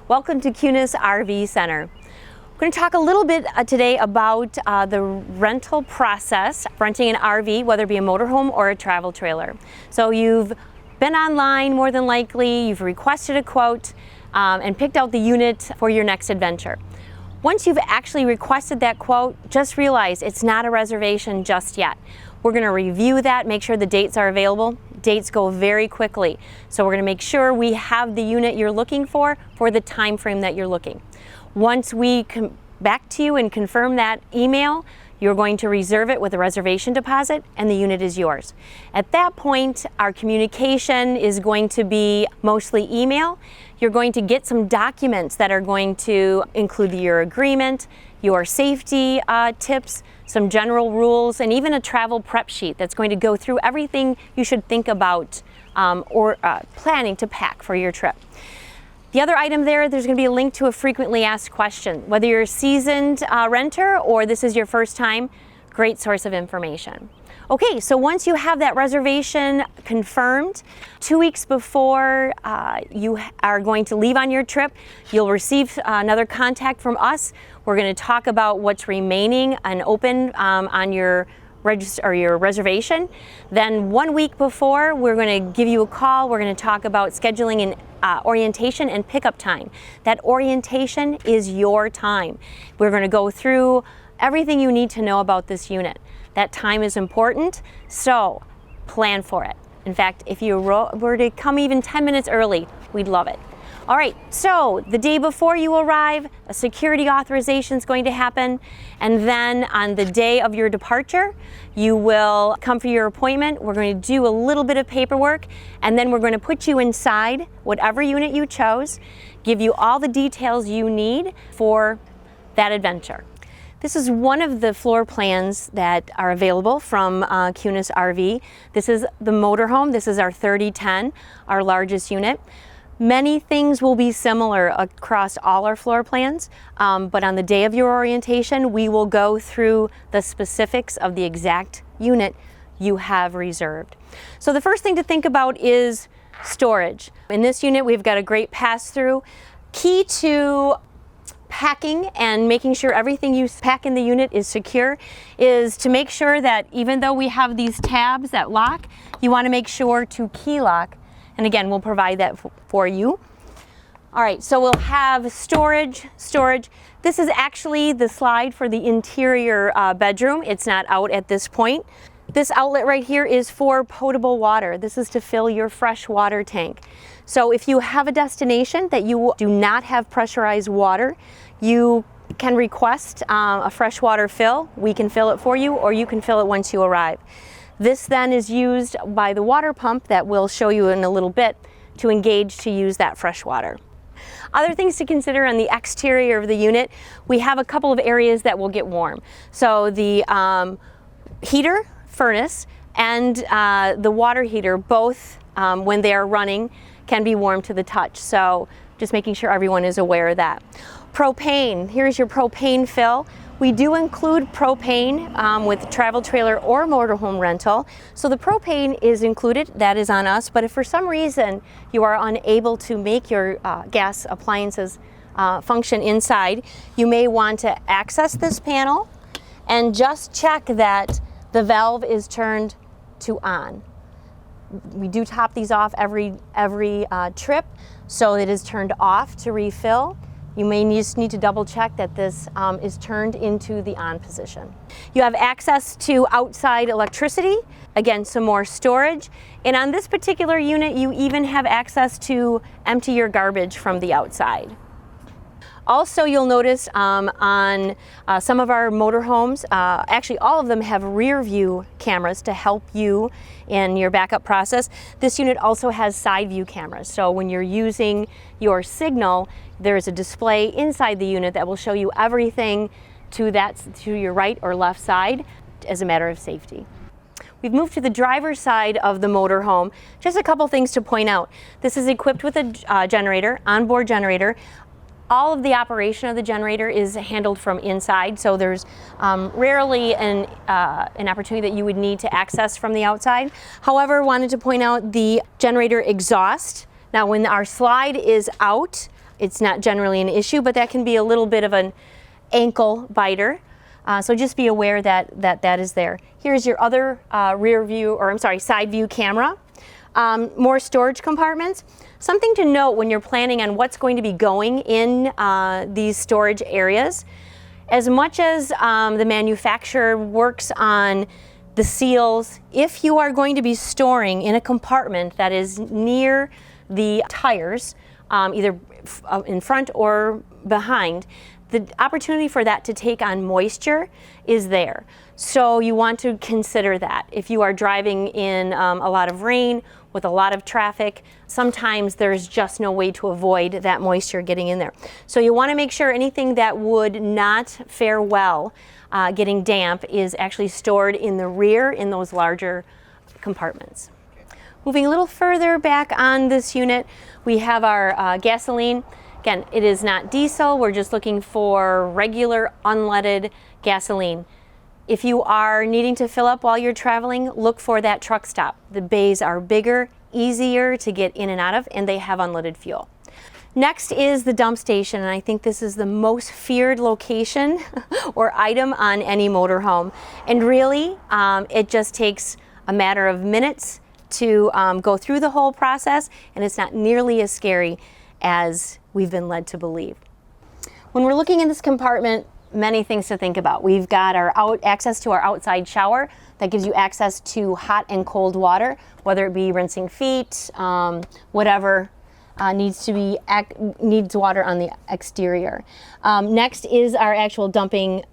Welcome to Kunes RV Center. We're going to talk a little bit today about the rental process, renting an RV, whether it be a motorhome or a travel trailer. So you've been online more than likely, you've requested a quote and picked out the unit for your next adventure. Once you've actually requested that quote, just realize it's not a reservation just yet. We're going to review that, make sure the dates are available. Dates go very quickly. So we're going to make sure we have the unit you're looking for the time frame that you're looking. Once we come back to you and confirm that email, you're going to reserve it with a reservation deposit and the unit is yours. At that point, our communication is going to be mostly email. You're going to get some documents that are going to include your agreement, your safety tips, some general rules, and even a travel prep sheet that's going to go through everything you should think about planning to pack for your trip. The other item there's going to be a link to a frequently asked question. Whether you're a seasoned renter or this is your first time, great source of information. Okay, so once you have that reservation confirmed, 2 weeks before you are going to leave on your trip, you'll receive another contact from us. We're going to talk about what's remaining and open on your reservation. Then 1 week before, we're going to give you a call. We're going to talk about scheduling an orientation and pickup time. That orientation is your time. We're going to go through everything you need to know about this unit. That time is important, so plan for it. In fact, if you were to come even 10 minutes early, we'd love it. All right, so the day before you arrive, a security authorization is going to happen, and then on the day of your departure, you will come for your appointment. We're going to do a little bit of paperwork, and then we're going to put you inside whatever unit you chose, give you all the details you need for that adventure. This is one of the floor plans that are available from Kunes RV. This is the motorhome. This is our 3010, our largest unit. Many things will be similar across all our floor plans, but on the day of your orientation, we will go through the specifics of the exact unit you have reserved. So the first thing to think about is storage. In this unit, we've got a great pass-through. Key to packing and making sure everything you pack in the unit is secure is to make sure that even though we have these tabs that lock, you want to make sure to key lock. And again, we'll provide that for you. All right, so we'll have storage. This is actually the slide for the interior bedroom. It's not out at this point. This outlet right here is for potable water. This is to fill your fresh water tank. So if you have a destination that you do not have pressurized water, you can request a freshwater fill. We can fill it for you, or you can fill it once you arrive. This then is used by the water pump that we'll show you in a little bit to engage to use that fresh water. Other things to consider on the exterior of the unit, we have a couple of areas that will get warm. So the heater, furnace, and the water heater, both when they are running, can be warm to the touch. So just making sure everyone is aware of that. Propane, here's your propane fill. We do include propane with travel trailer or motorhome rental. So the propane is included, that is on us, but if for some reason you are unable to make your gas appliances function inside, you may want to access this panel and just check that the valve is turned to on. We do top these off every trip, so it is turned off to refill. You may just need to double check that this is turned into the on position. You have access to outside electricity, again some more storage, and on this particular unit you even have access to empty your garbage from the outside. Also, you'll notice on some of our motorhomes, actually all of them have rear view cameras to help you in your backup process. This unit also has side view cameras. So when you're using your signal, there's a display inside the unit that will show you everything to your right or left side as a matter of safety. We've moved to the driver's side of the motorhome. Just a couple things to point out. This is equipped with a generator, onboard generator. All of the operation of the generator is handled from inside, so there's rarely an opportunity that you would need to access from the outside. However, wanted to point out the generator exhaust. Now when our slide is out, it's not generally an issue, but that can be a little bit of an ankle biter. So just be aware that is there. Here's your other side view camera. More storage compartments. Something to note when you're planning on what's going to be going in these storage areas. As much as the manufacturer works on the seals, if you are going to be storing in a compartment that is near the tires, either in front or behind, the opportunity for that to take on moisture is there. So you want to consider that. If you are driving in a lot of rain with a lot of traffic, sometimes there's just no way to avoid that moisture getting in there. So you want to make sure anything that would not fare well getting damp is actually stored in the rear in those larger compartments. Moving a little further back on this unit, we have our gasoline. Again, it is not diesel, we're just looking for regular unleaded gasoline. If you are needing to fill up while you're traveling, look for that truck stop. The bays are bigger, easier to get in and out of, and they have unleaded fuel. Next is the dump station, and I think this is the most feared location or item on any motorhome. And really, it just takes a matter of minutes to go through the whole process, and it's not nearly as scary as we've been led to believe. When we're looking in this compartment, many things to think about. We've got our access to our outside shower that gives you access to hot and cold water, whether it be rinsing feet, whatever needs water on the exterior. Next is our actual dumping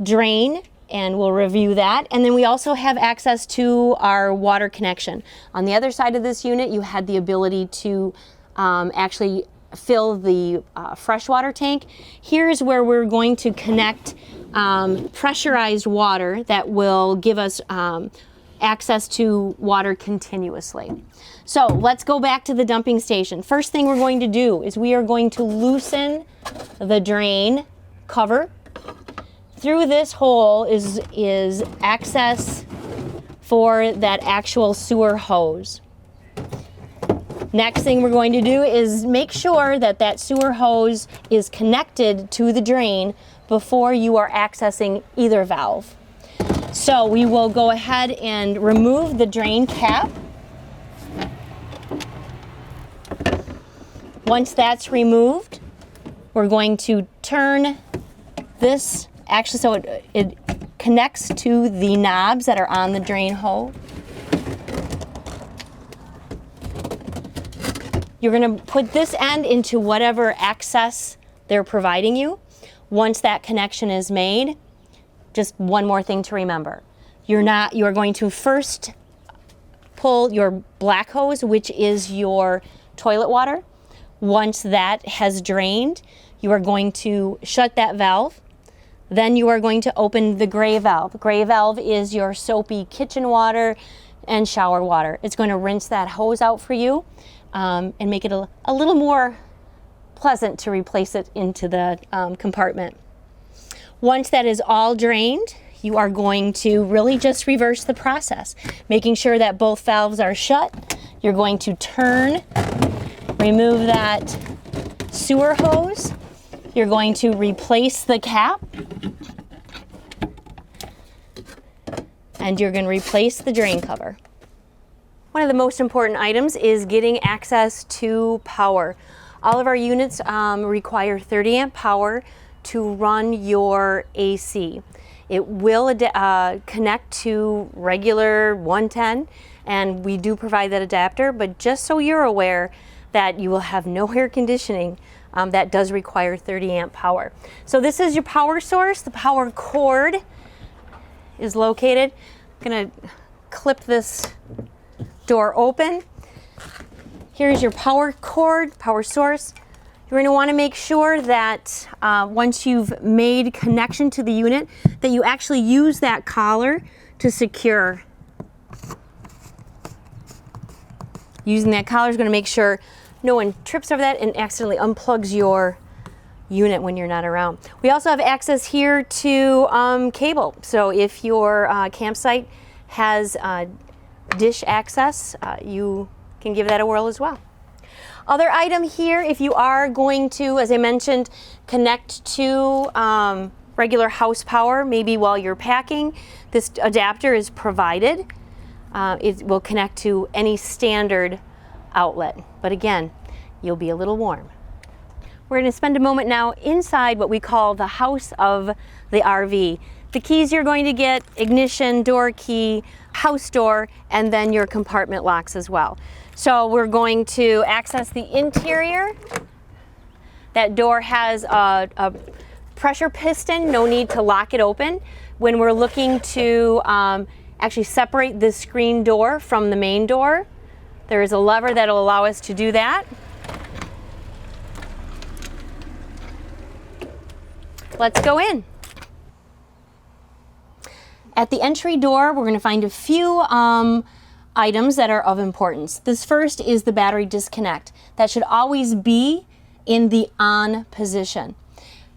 drain, and we'll review that. And then we also have access to our water connection. On the other side of this unit, you had the ability to actually fill the freshwater tank. Here's where we're going to connect pressurized water that will give us access to water continuously. So let's go back to the dumping station. First thing we're going to do is we are going to loosen the drain cover. Through this hole is access for that actual sewer hose. Next thing we're going to do is make sure that that sewer hose is connected to the drain before you are accessing either valve. So we will go ahead and remove the drain cap. Once that's removed, we're going to turn this, actually so it connects to the knobs that are on the drain hole. You're going to put this end into whatever access they're providing you. Once that connection is made, just one more thing to remember. You are going to first pull your black hose, which is your toilet water. Once that has drained, you are going to shut that valve. Then you are going to open the gray valve. Gray valve is your soapy kitchen water and shower water. It's going to rinse that hose out for you. And make it a little more pleasant to replace it into the compartment. Once that is all drained, you are going to really just reverse the process, making sure that both valves are shut. You're going to turn, remove that sewer hose. You're going to replace the cap. And you're going to replace the drain cover. One of the most important items is getting access to power. All of our units require 30 amp power to run your AC. It will connect to regular 110, and we do provide that adapter, but just so you're aware that you will have no air conditioning, that does require 30 amp power. So this is your power source. The power cord is located. I'm gonna clip this door open. Here's your power cord, power source. You're going to want to make sure that once you've made connection to the unit, that you actually use that collar to secure. Using that collar is going to make sure no one trips over that and accidentally unplugs your unit when you're not around. We also have access here to cable. So if your campsite has dish access, you can give that a whirl as well. Other item here, if you are going to, as I mentioned, connect to regular house power, maybe while you're packing, this adapter is provided. It will connect to any standard outlet, but again, you'll be a little warm. We're going to spend a moment now inside what we call the house of the RV. The keys you're going to get: ignition, door key, house door, and then your compartment locks as well. So we're going to access the interior. That door has a pressure piston, no need to lock it open. When we're looking to actually separate this screen door from the main door, there is a lever that will allow us to do that. Let's go in. At the entry door, we're going to find a few items that are of importance. This first is the battery disconnect. That should always be in the on position.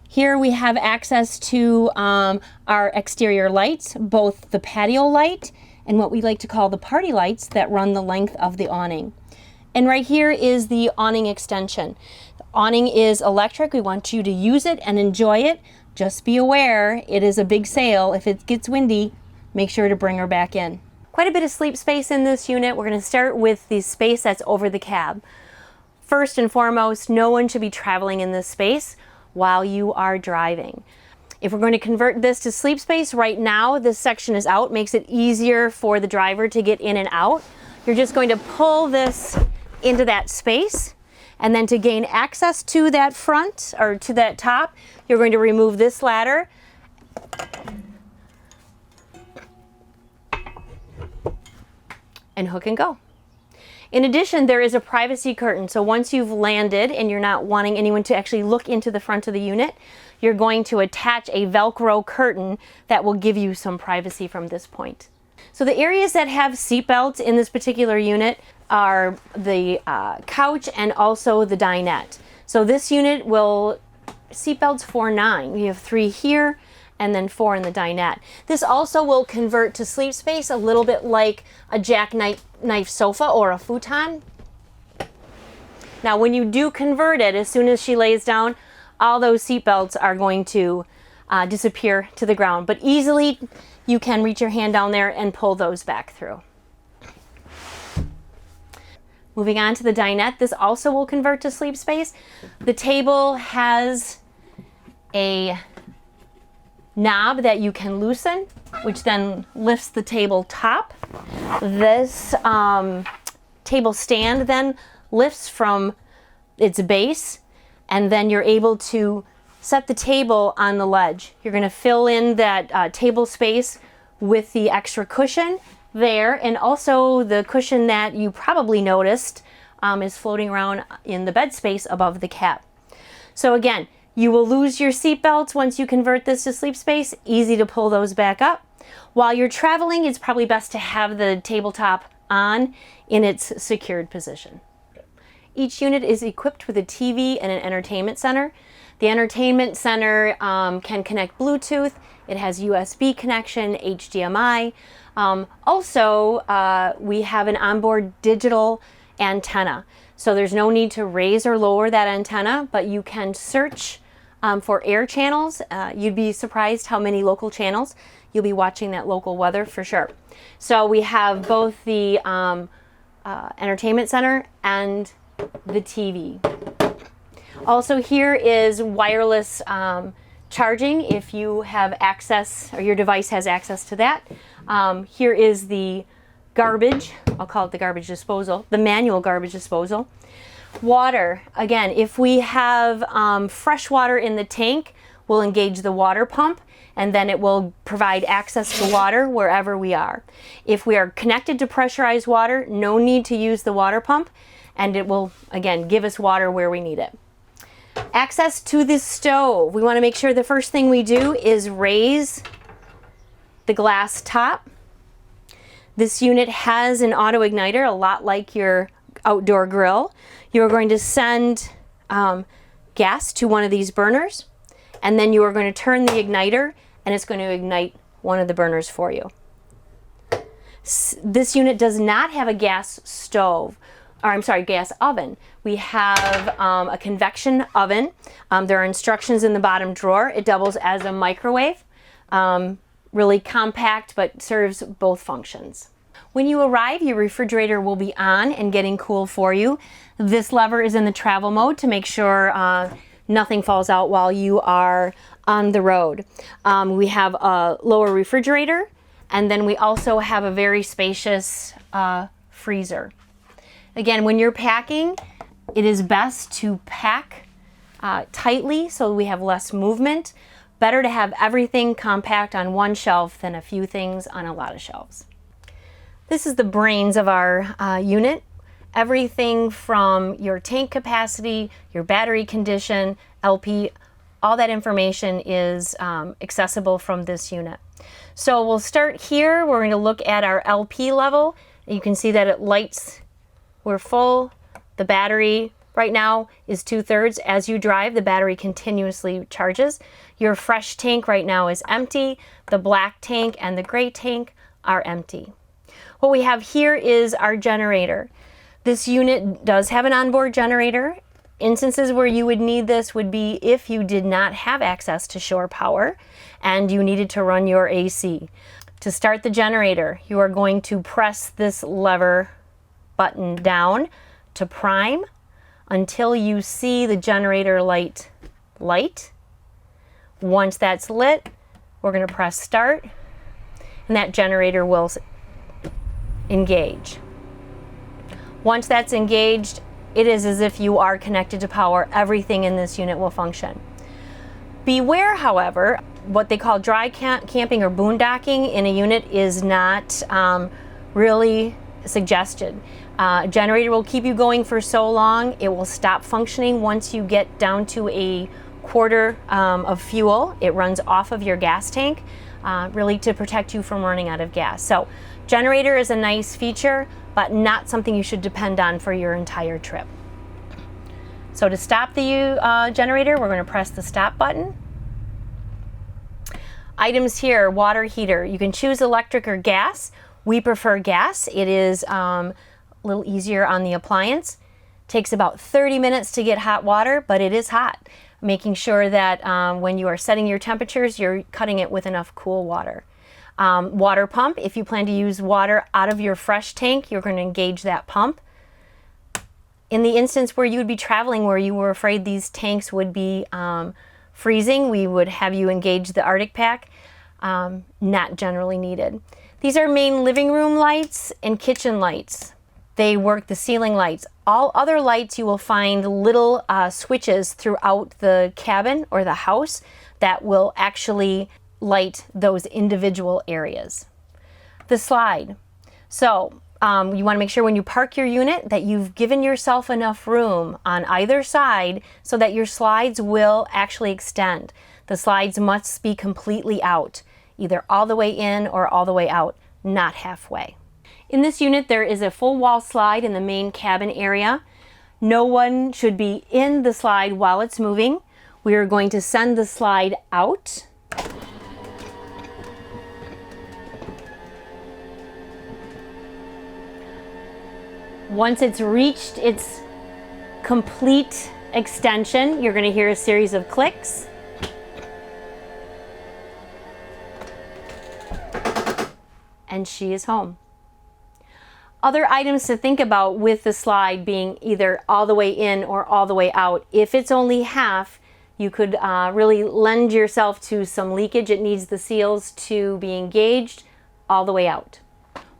Here we have access to our exterior lights, both the patio light and what we like to call the party lights that run the length of the awning. And right here is the awning extension. The awning is electric. We want you to use it and enjoy it. Just be aware, it is a big sail. If it gets windy, make sure to bring her back in. Quite a bit of sleep space in this unit. We're going to start with the space that's over the cab. First and foremost, no one should be traveling in this space while you are driving. If we're going to convert this to sleep space, right now this section is out, makes it easier for the driver to get in and out. You're just going to pull this into that space, and then to gain access to that front or to that top, you're going to remove this ladder and hook and go. In addition, there is a privacy curtain. So once you've landed and you're not wanting anyone to actually look into the front of the unit, you're going to attach a Velcro curtain that will give you some privacy from this point. So the areas that have seat belts in this particular unit are the couch and also the dinette. So this unit will seat belts for 9. We have 3 here and then 4 in the dinette. This also will convert to sleep space a little bit like a jackknife sofa or a futon. Now when you do convert it, as soon as she lays down, all those seat belts are going to disappear to the ground, but easily you can reach your hand down there and pull those back through. Moving on to the dinette, this also will convert to sleep space. The table has a knob that you can loosen, which then lifts the table top. This table stand then lifts from its base, and then you're able to set the table on the ledge. You're going to fill in that table space with the extra cushion there, and also the cushion that you probably noticed is floating around in the bed space above the cab. So again, you will lose your seat belts once you convert this to sleep space. Easy to pull those back up. While you're traveling, it's probably best to have the tabletop on in its secured position. Each unit is equipped with a TV and an entertainment center. The entertainment center can connect Bluetooth. It has USB connection, HDMI. Also, we have an onboard digital antenna. So there's no need to raise or lower that antenna, but you can search for air channels. You'd be surprised how many local channels. You'll be watching that local weather for sure. So we have both the entertainment center and the TV. Also, here is wireless charging if you have access, or your device has access to that. Here is the garbage, I'll call it the garbage disposal, the manual garbage disposal. Water, again, if we have fresh water in the tank, we'll engage the water pump, and then it will provide access to water wherever we are. If we are connected to pressurized water, no need to use the water pump, and it will, again, give us water where we need it. Access to the stove. We want to make sure the first thing we do is raise the glass top. This unit has an auto igniter, a lot like your outdoor grill. You're going to send gas to one of these burners, and then you are going to turn the igniter, and it's going to ignite one of the burners for you. This unit does not have a gas stove. gas oven. We have a convection oven. There are instructions in the bottom drawer. It doubles as a microwave. Really compact, but serves both functions. When you arrive, your refrigerator will be on and getting cool for you. This lever is in the travel mode to make sure nothing falls out while you are on the road. We have a lower refrigerator, and then we also have a very spacious freezer. Again, when you're packing, it is best to pack tightly so we have less movement. Better to have everything compact on one shelf than a few things on a lot of shelves. This is the brains of our unit. Everything from your tank capacity, your battery condition, LP, all that information is accessible from this unit. So we'll start here. We're going to look at our LP level. You can see that it lights. We're full. The battery right now is 2/3. As you drive, the battery continuously charges. Your fresh tank right now is empty. The black tank and the gray tank are empty. What we have here is our generator. This unit does have an onboard generator. Instances where you would need this would be if you did not have access to shore power and you needed to run your AC. To start the generator, you are going to press this lever button down to prime until you see the generator light. Once that's lit, we're going to press start and that generator will engage. Once that's engaged, it is as if you are connected to power. Everything in this unit will function. Beware, however, what they call dry camping or boondocking in a unit is not really suggested. A generator will keep you going for so long, it will stop functioning once you get down to a quarter of fuel. It runs off of your gas tank, really to protect you from running out of gas. So generator is a nice feature, but not something you should depend on for your entire trip. So to stop the generator, we're going to press the stop button. Items here, water heater. You can choose electric or gas. We prefer gas. It is a little easier on the appliance. Takes about 30 minutes to get hot water, but it is hot. Making sure that when you are setting your temperatures, you're cutting it with enough cool water. Water pump, if you plan to use water out of your fresh tank, you're going to engage that pump. In the instance where you would be traveling where you were afraid these tanks would be freezing, we would have you engage the Arctic pack. Not generally needed. These are main living room lights and kitchen lights. They work the ceiling lights. All other lights you will find little switches throughout the cabin or the house that will actually light those individual areas. The slide. So you want to make sure when you park your unit that you've given yourself enough room on either side so that your slides will actually extend. The slides must be completely out, either all the way in or all the way out, not halfway. In this unit, there is a full wall slide in the main cabin area. No one should be in the slide while it's moving. We are going to send the slide out. Once it's reached its complete extension, you're going to hear a series of clicks. And she is home. Other items to think about with the slide being either all the way in or all the way out. If it's only half, you could really lend yourself to some leakage. It needs the seals to be engaged all the way out.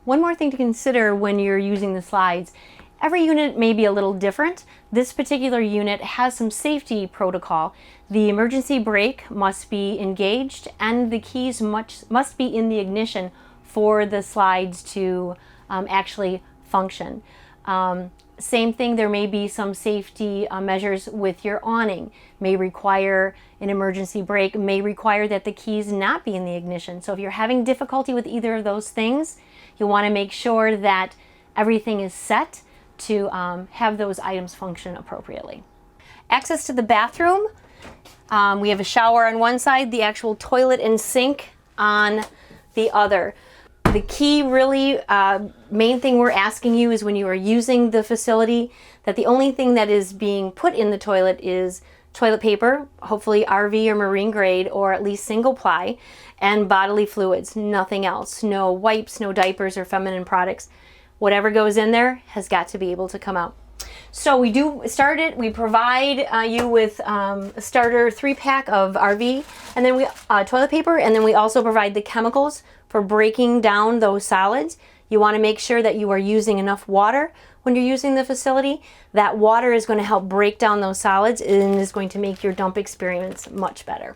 One more thing to consider when you're using the slides. Every unit may be a little different. This particular unit has some safety protocol. The emergency brake must be engaged and the keys must be in the ignition for the slides to actually function. Same thing, there may be some safety measures with your awning. May require an emergency brake, may require that the keys not be in the ignition. So if you're having difficulty with either of those things, you want to make sure that everything is set to have those items function appropriately. Access to the bathroom. We have a shower on one side, the actual toilet and sink on the other. The key really main thing we're asking you is when you are using the facility that the only thing that is being put in the toilet is toilet paper, hopefully RV or marine grade or at least single ply, and bodily fluids, nothing else. No wipes, no diapers or feminine products. Whatever goes in there has got to be able to come out. So we do start it. We provide you with a starter 3-pack of RV and then we toilet paper, and then we also provide the chemicals for breaking down those solids. You want to make sure that you are using enough water when you're using the facility. That water is going to help break down those solids and is going to make your dump experience much better.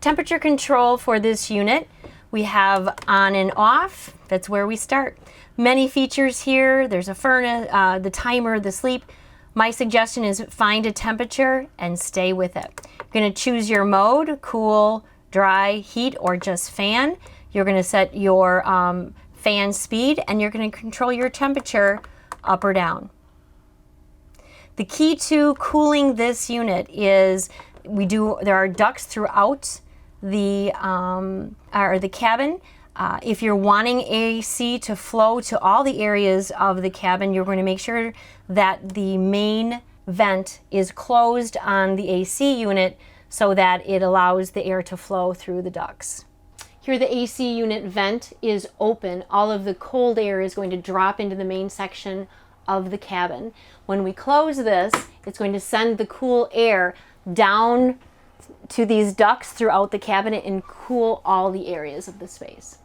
Temperature control for this unit, we have on and off. That's where we start. Many features here. There's a furnace, the timer, the sleep. My suggestion is find a temperature and stay with it. You're going to choose your mode, cool, dry, heat, or just fan. You're going to set your fan speed, and you're going to control your temperature up or down. The key to cooling this unit is there are ducts throughout the cabin. If you're wanting AC to flow to all the areas of the cabin, you're going to make sure that the main vent is closed on the AC unit so that it allows the air to flow through the ducts. Here the AC unit vent is open. All of the cold air is going to drop into the main section of the cabin. When we close this, it's going to send the cool air down to these ducts throughout the cabinet and cool all the areas of the space.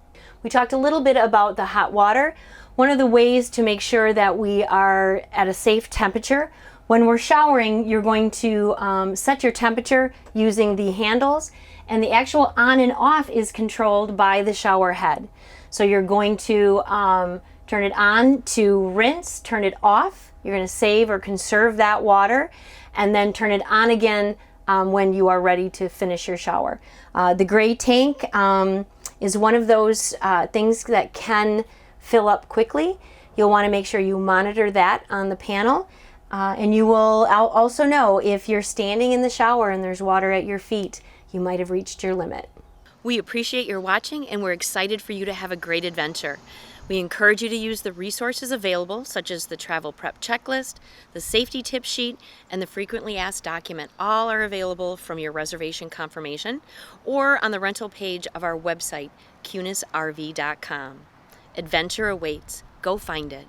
We talked a little bit about the hot water. One of the ways to make sure that we are at a safe temperature, when we're showering, you're going to set your temperature using the handles, and the actual on and off is controlled by the shower head. So you're going to turn it on to rinse, turn it off. You're going to save or conserve that water, and then turn it on again when you are ready to finish your shower. The gray tank is one of those things that can fill up quickly. You'll want to make sure you monitor that on the panel, and you will also know if you're standing in the shower and there's water at your feet, you might have reached your limit. We appreciate your watching, and we're excited for you to have a great adventure. We encourage you to use the resources available, such as the travel prep checklist, the safety tip sheet, and the frequently asked document. All are available from your reservation confirmation or on the rental page of our website, kunesrv.com. Adventure awaits. Go find it.